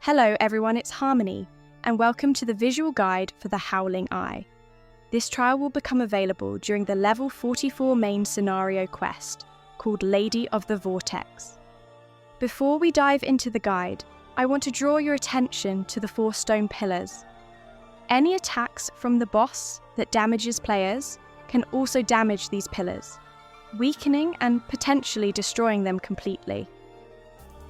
Hello everyone, it's Harmony, and welcome to the visual guide for the Howling Eye. This trial will become available during the Level 44 main scenario quest, called Lady of the Vortex. Before we dive into the guide, I want to draw your attention to the 4 stone pillars. Any attacks from the boss that damages players can also damage these pillars, weakening and potentially destroying them completely.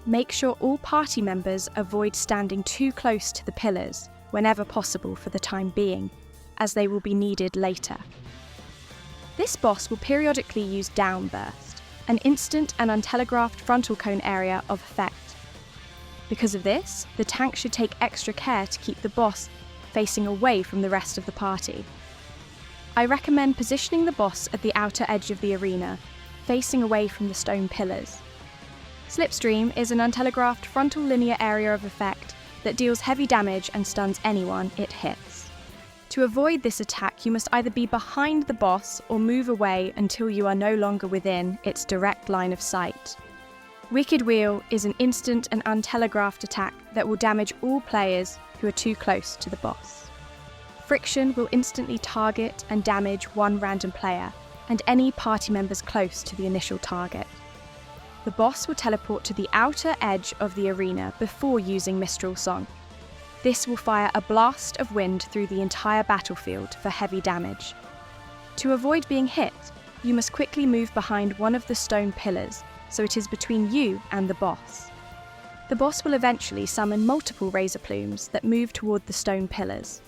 Make sure all party members avoid standing too close to the pillars whenever possible for the time being, as they will be needed later. This boss will periodically use Downburst, an instant and untelegraphed frontal cone area of effect. Because of this, the tank should take extra care to keep the boss facing away from the rest of the party. I recommend positioning the boss at the outer edge of the arena, facing away from the stone pillars. Slipstream is an untelegraphed frontal linear area of effect that deals heavy damage and stuns anyone it hits. To avoid this attack, you must either be behind the boss or move away until you are no longer within its direct line of sight. Wicked Wheel is an instant and untelegraphed attack that will damage all players who are too close to the boss. Friction will instantly target and damage one random player and any party members close to the initial target. The boss will teleport to the outer edge of the arena before using Mistral Song. This will fire a blast of wind through the entire battlefield for heavy damage. To avoid being hit, you must quickly move behind one of the stone pillars, so it is between you and the boss. The boss will eventually summon multiple razor plumes that move toward the stone pillars.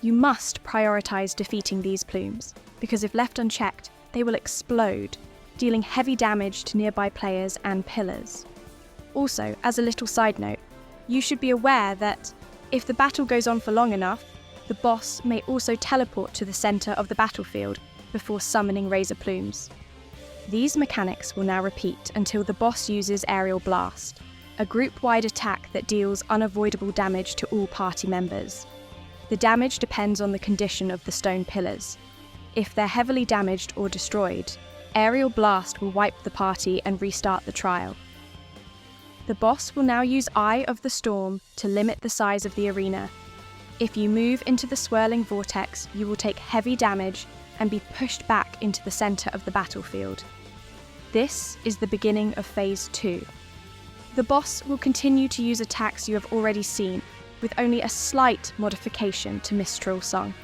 You must prioritize defeating these plumes, because if left unchecked, they will explode, dealing heavy damage to nearby players and pillars. Also, as a little side note, you should be aware that if the battle goes on for long enough, the boss may also teleport to the center of the battlefield before summoning razor plumes. These mechanics will now repeat until the boss uses Aerial Blast, a group-wide attack that deals unavoidable damage to all party members. The damage depends on the condition of the stone pillars. If they're heavily damaged or destroyed, Aerial Blast will wipe the party and restart the trial. The boss will now use Eye of the Storm to limit the size of the arena. If you move into the swirling vortex, you will take heavy damage and be pushed back into the center of the battlefield. This is the beginning of Phase 2. The boss will continue to use attacks you have already seen, with only a slight modification to Mistral Song.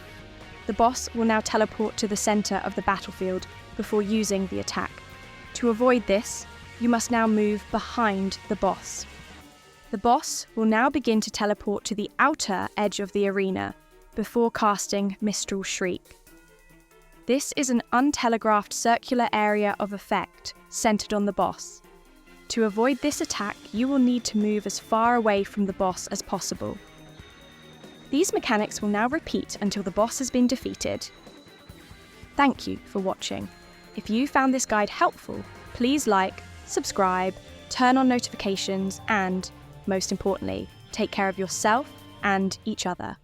The boss will now teleport to the center of the battlefield before using the attack. To avoid this, you must now move behind the boss. The boss will now begin to teleport to the outer edge of the arena before casting Mistral Shriek. This is an untelegraphed circular area of effect centered on the boss. To avoid this attack, you will need to move as far away from the boss as possible. These mechanics will now repeat until the boss has been defeated. Thank you for watching. If you found this guide helpful, please like, subscribe, turn on notifications, and, most importantly, take care of yourself and each other.